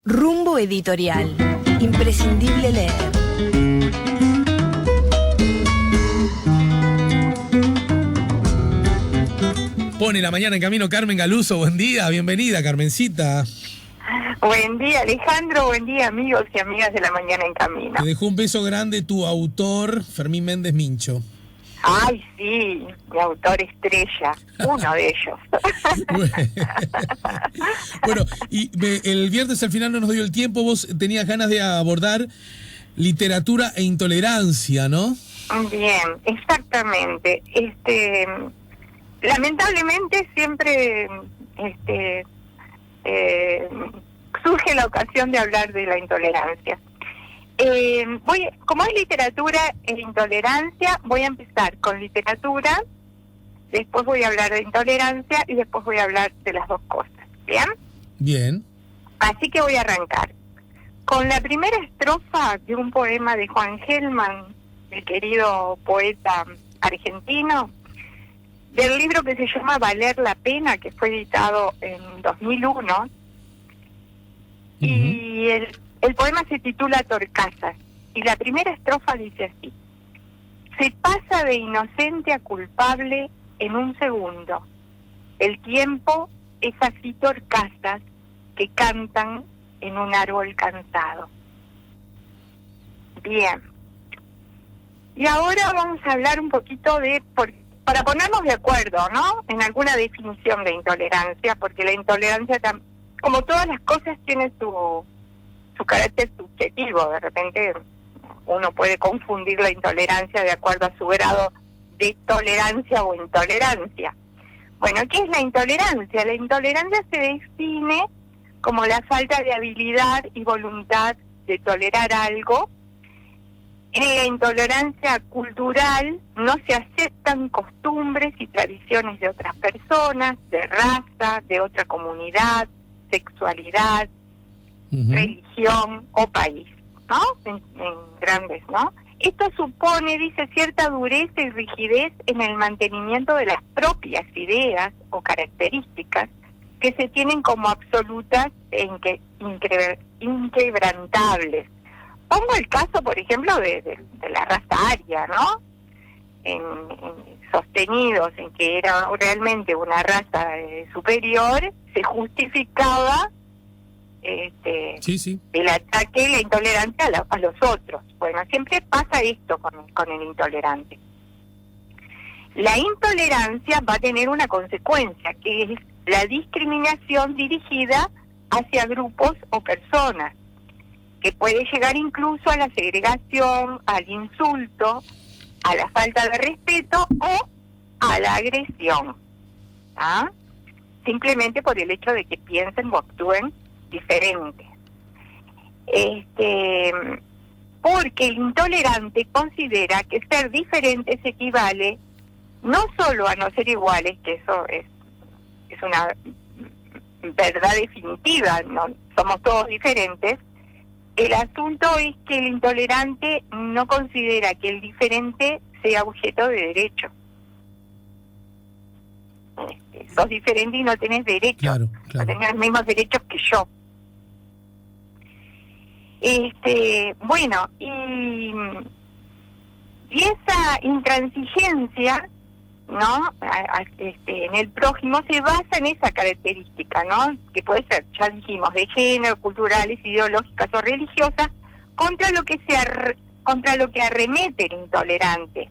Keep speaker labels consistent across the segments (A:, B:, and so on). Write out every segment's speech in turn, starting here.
A: Rumbo editorial. Imprescindible leer.
B: Pone la mañana en camino Carmen Galuso. Buen día, bienvenida, Carmencita.
C: Buen día, Alejandro. Buen día, amigos y amigas de la mañana en camino.
B: Te dejó un beso grande tu autor, Fermín Méndez Mincho.
C: Ay, sí, mi autor estrella, uno de ellos.
B: Bueno, el viernes al final no nos dio el tiempo. Vos tenías ganas de abordar literatura e intolerancia, ¿no?
C: Bien, exactamente. Lamentablemente siempre surge la ocasión de hablar de la intolerancia. Como es literatura e intolerancia, voy a empezar con literatura, después voy a hablar de intolerancia y después voy a hablar de las dos cosas. ¿Bien?
B: Bien.
C: Así que voy a arrancar con la primera estrofa de un poema de Juan Gelman, el querido poeta argentino, del libro que se llama Valer la Pena, que fue editado en 2001. Y el poema se titula Torcasas, y la primera estrofa dice así: se pasa de inocente a culpable en un segundo. El tiempo es así torcasas que cantan en un árbol cansado. Bien. Y ahora vamos a hablar un poquito para ponernos de acuerdo, ¿no?, en alguna definición de intolerancia, porque la intolerancia, como todas las cosas, tiene su carácter subjetivo. De repente uno puede confundir la intolerancia de acuerdo a su grado de tolerancia o intolerancia. Bueno, ¿qué es la intolerancia? La intolerancia se define como la falta de habilidad y voluntad de tolerar algo. En la intolerancia cultural no se aceptan costumbres y tradiciones de otras personas, de raza, de otra comunidad, sexualidad, religión o país, ¿no? En grandes, ¿no? Esto supone, dice, cierta dureza y rigidez en el mantenimiento de las propias ideas o características que se tienen como absolutas e inquebrantables. Pongo el caso, por ejemplo, de la raza aria, ¿no? Sostenidos en que era realmente una raza superior, se justificaba el ataque y la intolerancia a los otros. Bueno, siempre pasa esto con el intolerante. La intolerancia va a tener una consecuencia, que es la discriminación dirigida hacia grupos o personas, que puede llegar incluso a la segregación, al insulto, a la falta de respeto o a la agresión, ¿ah? Simplemente por el hecho de que piensen o actúen diferente. Porque el intolerante considera que ser diferentes equivale no solo a no ser iguales, que eso es una verdad definitiva, no somos todos diferentes. El asunto es que el intolerante no considera que el diferente sea objeto de derecho. Sos diferente y no tenés derecho,
B: claro.
C: No tenés los mismos derechos que yo. Bueno, y esa intransigencia, ¿no?, en el prójimo se basa en esa característica, ¿no?, que puede ser, ya dijimos, de género, culturales, ideológicas o religiosas, contra lo que arremete el intolerante.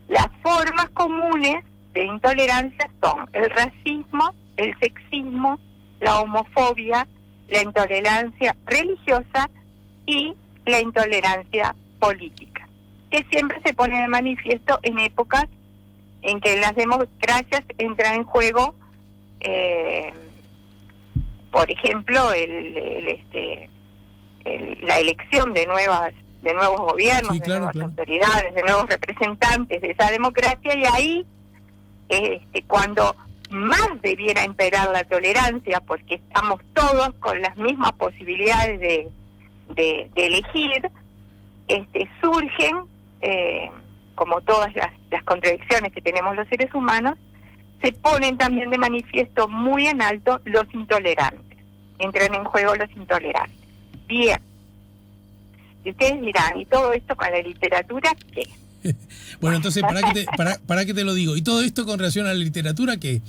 C: Las formas comunes de intolerancia son el racismo, el sexismo, la homofobia, la intolerancia religiosa y la intolerancia política, que siempre se pone de manifiesto en épocas en que las democracias entran en juego, por ejemplo, la elección de nuevos gobiernos,
B: sí,
C: de nuevas autoridades, de nuevos representantes de esa democracia, y ahí cuando más debiera imperar la tolerancia, porque estamos todos con las mismas posibilidades de elegir, surgen, como todas las contradicciones que tenemos los seres humanos, se ponen también de manifiesto muy en alto los intolerantes. entran en juego los intolerantes. Bien. Y ustedes dirán, ¿y todo esto con la literatura qué?
B: Bueno, entonces, para que te lo digo. ¿Y todo esto con relación a la literatura qué?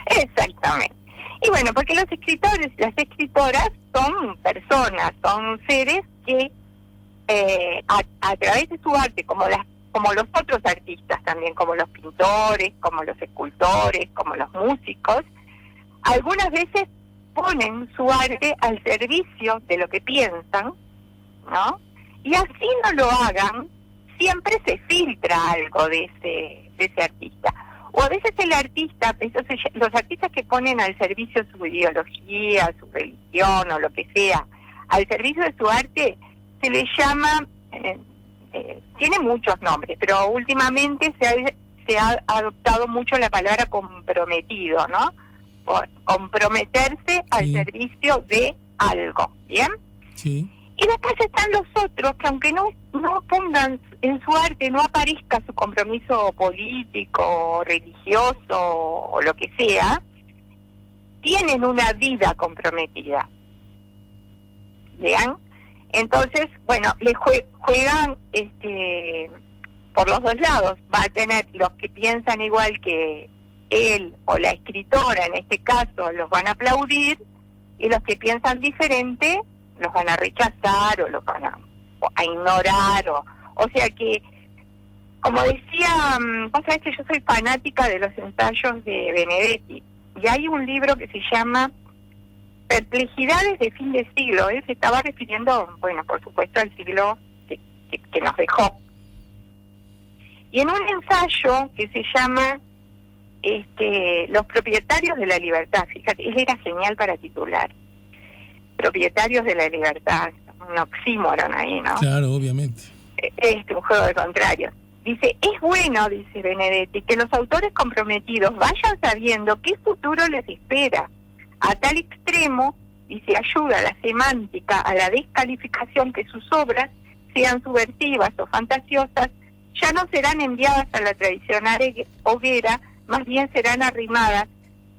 C: Exactamente. Y bueno, porque los escritores y las escritoras son personas, son seres que a través de su arte, como los otros artistas también, como los pintores, como los escultores, como los músicos, algunas veces ponen su arte al servicio de lo que piensan, ¿no? Y así no lo hagan, siempre se filtra algo de ese artista. O a veces el artista, los artistas que ponen al servicio su ideología, su religión o lo que sea, al servicio de su arte, se le llama, tiene muchos nombres, pero últimamente se ha adoptado mucho la palabra comprometido, ¿no? Comprometerse al servicio de algo, ¿bien?
B: Sí.
C: Y después están los otros que aunque no pongan en su arte, no aparezca su compromiso político, religioso o lo que sea, tienen una vida comprometida. ¿Vean? Entonces, bueno, le juegan por los dos lados. Va a tener los que piensan igual que él o la escritora, en este caso, los van a aplaudir, y los que piensan diferente los van a rechazar o los van a ignorar, o sea que, como decía, vos sabés que yo soy fanática de los ensayos de Benedetti, y hay un libro que se llama Perplejidades de fin de siglo. Él se estaba refiriendo, bueno, por supuesto, al siglo que nos dejó. Y en un ensayo que se llama Los propietarios de la libertad, fíjate, él era genial para titular. Propietarios de la libertad, un oxímoron ahí, ¿no?
B: Claro, obviamente.
C: Un juego de contrarios. Dice, es bueno, dice Benedetti, que los autores comprometidos vayan sabiendo qué futuro les espera. A tal extremo, dice, ayuda a la semántica, a la descalificación, que sus obras, sean subversivas o fantasiosas, ya no serán enviadas a la tradicional hoguera, más bien serán arrimadas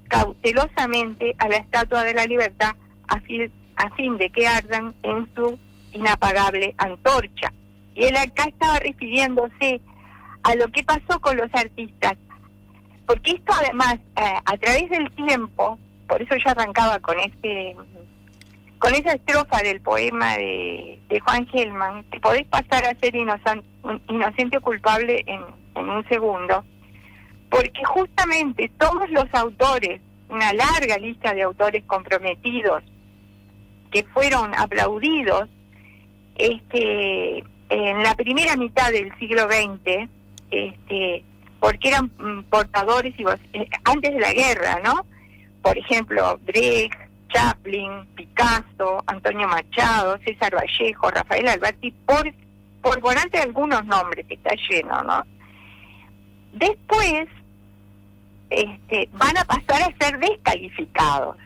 C: cautelosamente a la estatua de la libertad, a fin de que ardan en su inapagable antorcha. Y él acá estaba refiriéndose a lo que pasó con los artistas, porque esto además, a través del tiempo, por eso yo arrancaba con esa estrofa del poema de Juan Gelman, que podés pasar a ser inocente o culpable en un segundo, porque justamente todos los autores, una larga lista de autores comprometidos, que fueron aplaudidos en la primera mitad del siglo XX, porque eran portadores antes de la guerra, ¿no? Por ejemplo, Brecht, Chaplin, Picasso, Antonio Machado, César Vallejo, Rafael Alberti, por ponerte algunos nombres, que está lleno, ¿no? Después van a pasar a ser descalificados,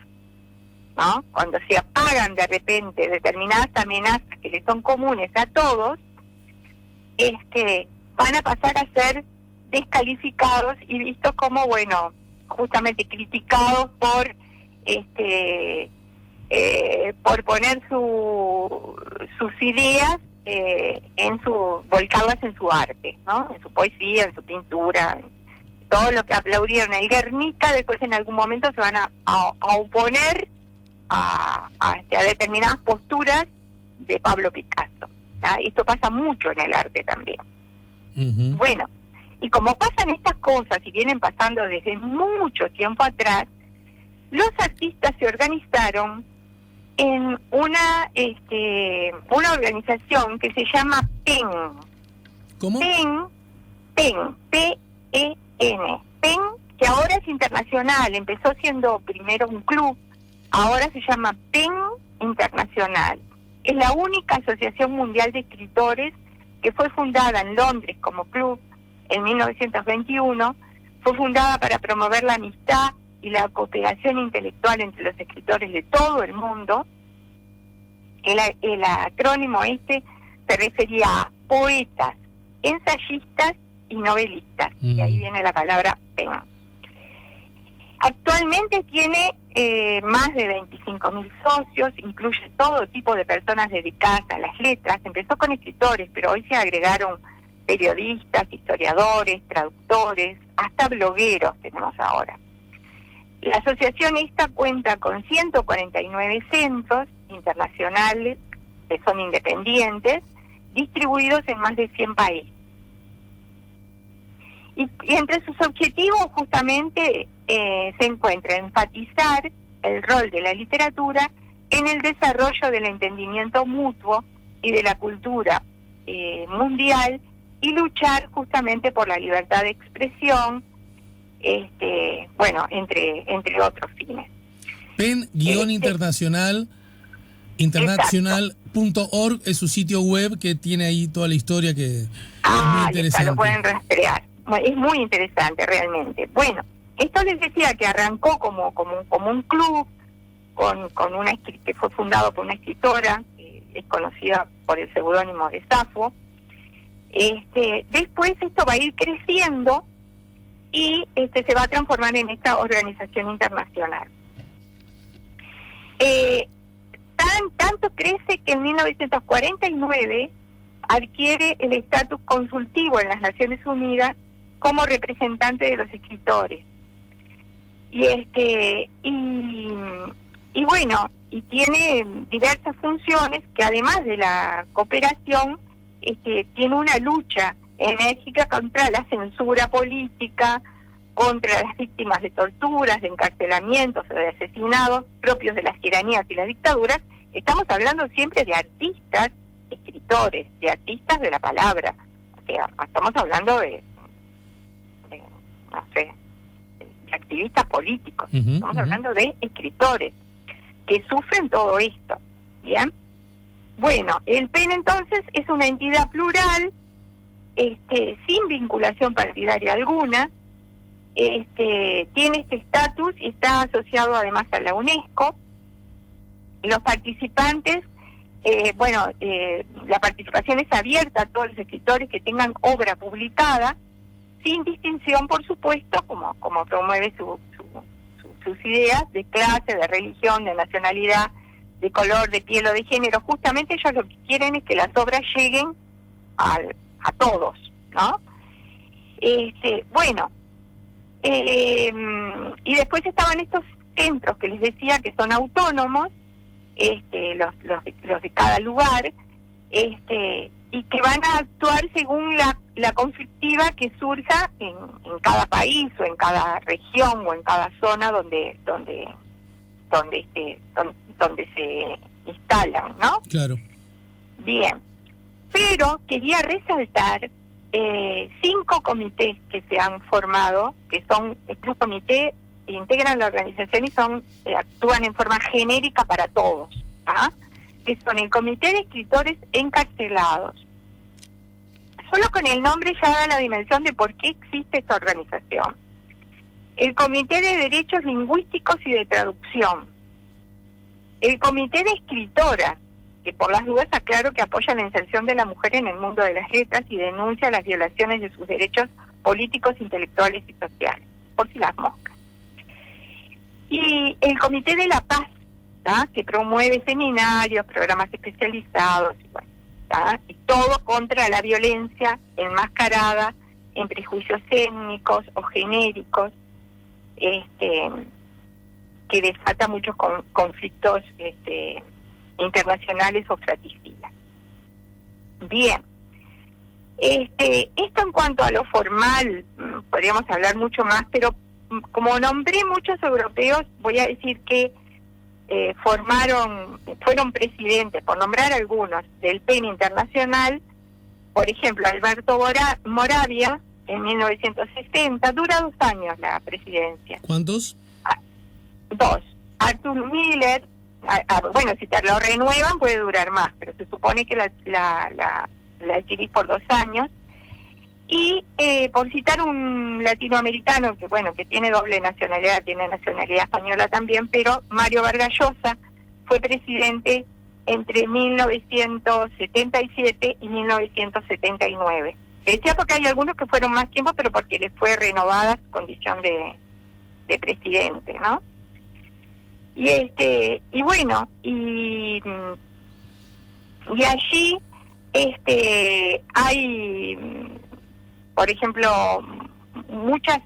C: ¿no? Cuando se apagan de repente determinadas amenazas que le son comunes a todos, van a pasar a ser descalificados y vistos como, bueno, justamente criticados por poner sus ideas volcarlas en su arte, ¿no? En su poesía, en su pintura, en todo lo que aplaudieron el Guernica. Después en algún momento se van a oponer a determinadas posturas de Pablo Picasso, ¿tá? Esto pasa mucho en el arte también.
B: Uh-huh.
C: Bueno, y como pasan estas cosas y vienen pasando desde mucho tiempo atrás, los artistas se organizaron en una organización que se llama PEN.
B: ¿Cómo?
C: PEN, P-E-N. PEN, que ahora es internacional, empezó siendo primero un club, ahora se llama PEN Internacional. Es la única asociación mundial de escritores que fue fundada en Londres como club en 1921, fue fundada para promover la amistad y la cooperación intelectual entre los escritores de todo el mundo. El acrónimo se refería a poetas, ensayistas y novelistas, y ahí viene la palabra PEN. Actualmente tiene más de 25.000 socios, incluye todo tipo de personas dedicadas a las letras. Empezó con escritores, pero hoy se agregaron periodistas, historiadores, traductores, hasta blogueros tenemos ahora. La asociación esta cuenta con 149 centros internacionales que son independientes, distribuidos en más de 100 países. Y entre sus objetivos justamente se encuentra enfatizar el rol de la literatura en el desarrollo del entendimiento mutuo y de la cultura mundial, y luchar justamente por la libertad de expresión, entre otros fines.
B: Internacional.org es su sitio web, que tiene ahí toda la historia, que es muy interesante.
C: Lo pueden rastrear. Es muy interesante realmente. Bueno, esto les decía que arrancó como un club que fue fundado por una escritora que es conocida por el seudónimo de Safo. Después esto va a ir creciendo y se va a transformar en esta organización internacional. Tanto crece que en 1949 adquiere el estatus consultivo en las Naciones Unidas como representante de los escritores. Y tiene diversas funciones que, además de la cooperación, tiene una lucha enérgica contra la censura política, contra las víctimas de torturas, de encarcelamientos o de asesinados propios de las tiranías y las dictaduras. Estamos hablando siempre de artistas, escritores, de artistas de la palabra. O sea, estamos hablando de activistas políticos. Estamos hablando de escritores que sufren todo esto. ¿Bien? Bueno, el PEN entonces es una entidad plural, sin vinculación partidaria alguna. Tiene este estatus y está asociado además a la UNESCO. Los participantes, la participación es abierta a todos los escritores que tengan obra publicada, sin distinción, por supuesto, como promueve sus ideas de clase, de religión, de nacionalidad, de color, de piel o de género. Justamente ellos lo que quieren es que las obras lleguen a todos, ¿no? Y después estaban estos centros que les decía que son autónomos, los de cada lugar, y que van a actuar según la conflictiva que surja en cada país o en cada región o en cada zona donde se instalan, ¿no?
B: Claro.
C: Bien, pero quería resaltar 5 comités que se han formado, que son estos comités, integran la organización y actúan en forma genérica para todos, ¿ah? Que son el Comité de Escritores Encarcelados. Solo con el nombre ya da la dimensión de por qué existe esta organización. El Comité de Derechos Lingüísticos y de Traducción. El Comité de Escritoras, que por las dudas aclaro que apoya la inserción de la mujer en el mundo de las letras y denuncia las violaciones de sus derechos políticos, intelectuales y sociales, por si las moscas. Y el Comité de la Paz, ¿tá? Que promueve seminarios, programas especializados, y todo contra la violencia enmascarada en prejuicios étnicos o genéricos, que desata muchos conflictos internacionales o fratricidas. Bien, esto en cuanto a lo formal, podríamos hablar mucho más, pero como nombré muchos europeos, voy a decir que fueron presidentes, por nombrar algunos, del PEN internacional. Por ejemplo, Alberto Moravia, en 1960, dura 2 años la presidencia.
B: ¿Cuántos?
C: 2. Arthur Miller, si te lo renuevan puede durar más, pero se supone que la adquirís por 2 años. Y por citar un latinoamericano que tiene doble nacionalidad, tiene nacionalidad española también, pero Mario Vargas Llosa fue presidente entre 1977 y 1979. Decía porque hay algunos que fueron más tiempo, pero porque les fue renovada su condición de de presidente, ¿no? Y bueno, y allí hay, por ejemplo, muchas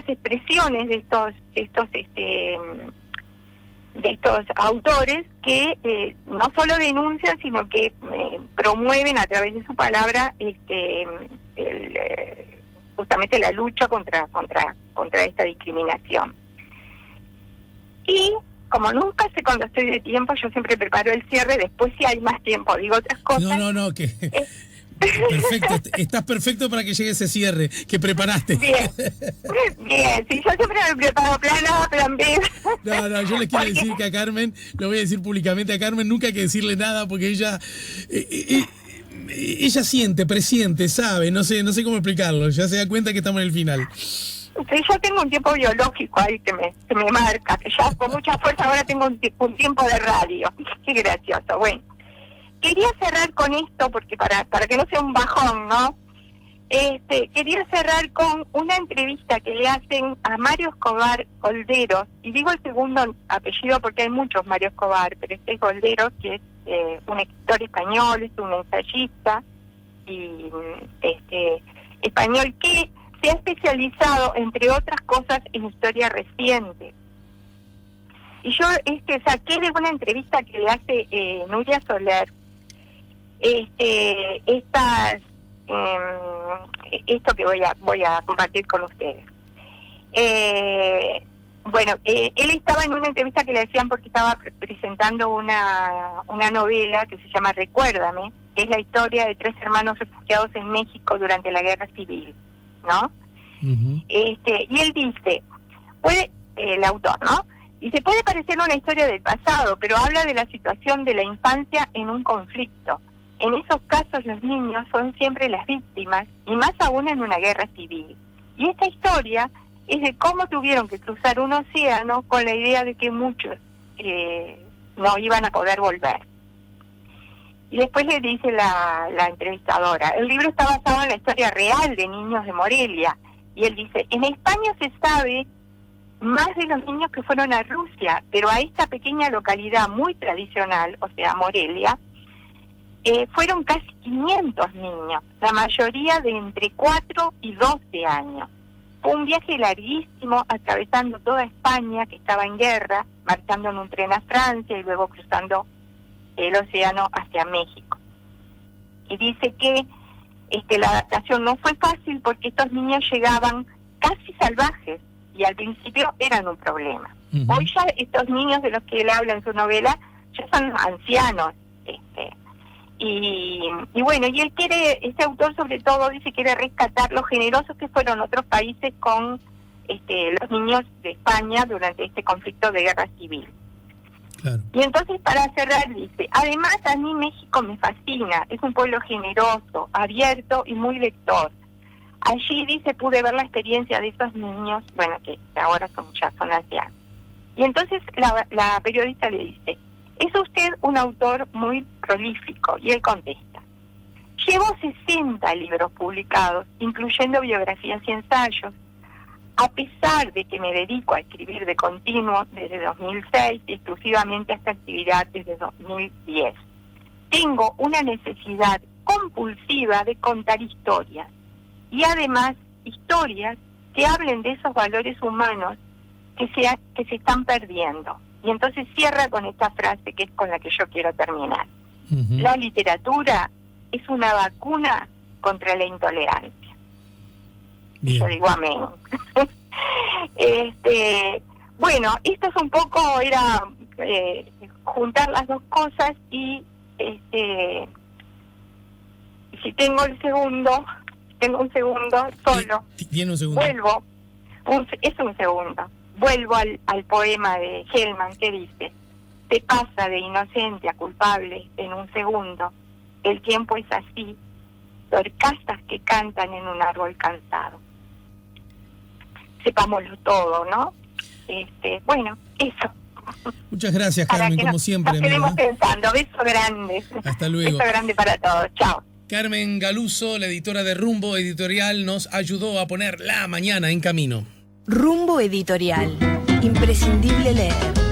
C: expresiones de estos autores que no solo denuncian, sino que promueven a través de su palabra justamente la lucha contra esta discriminación. Y como nunca sé cuando estoy de tiempo, yo siempre preparo el cierre, después si hay más tiempo digo otras cosas.
B: No, que perfecto, estás perfecto para que llegue ese cierre que preparaste.
C: Bien, sí, yo siempre me preparo plan A, plan B.
B: No, yo les quiero decir que a Carmen, lo voy a decir públicamente, a Carmen nunca hay que decirle nada porque ella siente, presiente, sabe, no sé cómo explicarlo, ya se da cuenta que estamos en el final.
C: Sí, yo tengo un tiempo biológico ahí que me marca, que ya con mucha fuerza ahora tengo un tiempo de radio. Qué gracioso. Bueno, quería cerrar con esto porque para que no sea un bajón, ¿no? Quería cerrar con una entrevista que le hacen a Mario Escobar Olderos, y digo el segundo apellido porque hay muchos Mario Escobar, pero este es Olderos, que es un escritor español, es un ensayista y español que se ha especializado, entre otras cosas, en historia reciente. Y yo saqué de una entrevista que le hace Nuria Soler esto que voy a compartir con ustedes. Él estaba en una entrevista que le hacían porque estaba presentando una novela que se llama Recuérdame, que es la historia de 3 hermanos refugiados en México durante la Guerra Civil, ¿no? Uh-huh. Y él dice, el autor, ¿no? Dice, puede parecer una historia del pasado, pero habla de la situación de la infancia en un conflicto. En esos casos los niños son siempre las víctimas, y más aún en una guerra civil. Y esta historia es de cómo tuvieron que cruzar un océano con la idea de que muchos no iban a poder volver. Y después le dice la entrevistadora, el libro está basado en la historia real de niños de Morelia. Y él dice, en España se sabe más de los niños que fueron a Rusia, pero a esta pequeña localidad muy tradicional, o sea, Morelia, fueron casi 500 niños, la mayoría de entre 4 y 12 años. Fue un viaje larguísimo, atravesando toda España, que estaba en guerra, marchando en un tren a Francia y luego cruzando el océano hacia México. Y dice que la adaptación no fue fácil porque estos niños llegaban casi salvajes y al principio eran un problema. Uh-huh. Hoy ya estos niños de los que él habla en su novela ya son ancianos. Y bueno, y él este autor sobre todo dice que quiere rescatar los generosos que fueron otros países con los niños de España durante este conflicto de guerra civil. Claro. Y entonces para cerrar dice, además a mí México me fascina, es un pueblo generoso, abierto y muy lector. Allí dice pude ver la experiencia de esos niños, bueno, que ahora ya son ancianos. Y entonces la periodista le dice, es usted un autor muy prolífico, y él contesta, llevo 60 libros publicados, incluyendo biografías y ensayos. A pesar de que me dedico a escribir de continuo desde 2006 y exclusivamente a esta actividad desde 2010, tengo una necesidad compulsiva de contar historias, y además historias que hablen de esos valores humanos que se están perdiendo. Y entonces cierra con esta frase que es con la que yo quiero terminar. Uh-huh. La literatura es una vacuna contra la intolerancia. Bien. Yo digo amén. Bueno, esto es un poco, era juntar las dos cosas y si tengo un segundo solo.
B: Tiene un segundo.
C: Es un segundo. Vuelvo al poema de Hellman que dice, te pasa de inocente a culpable en un segundo, el tiempo es así, torcasas que cantan en un árbol cansado. Sepámoslo todo, ¿no? Bueno, eso.
B: Muchas gracias, Carmen, como siempre.
C: Nos quedemos pensando. Beso grande.
B: Hasta luego.
C: Beso grande para todos. Chao.
B: Carmen Galuso, la editora de Rumbo Editorial, nos ayudó a poner la mañana en camino.
A: Rumbo editorial. Imprescindible leer.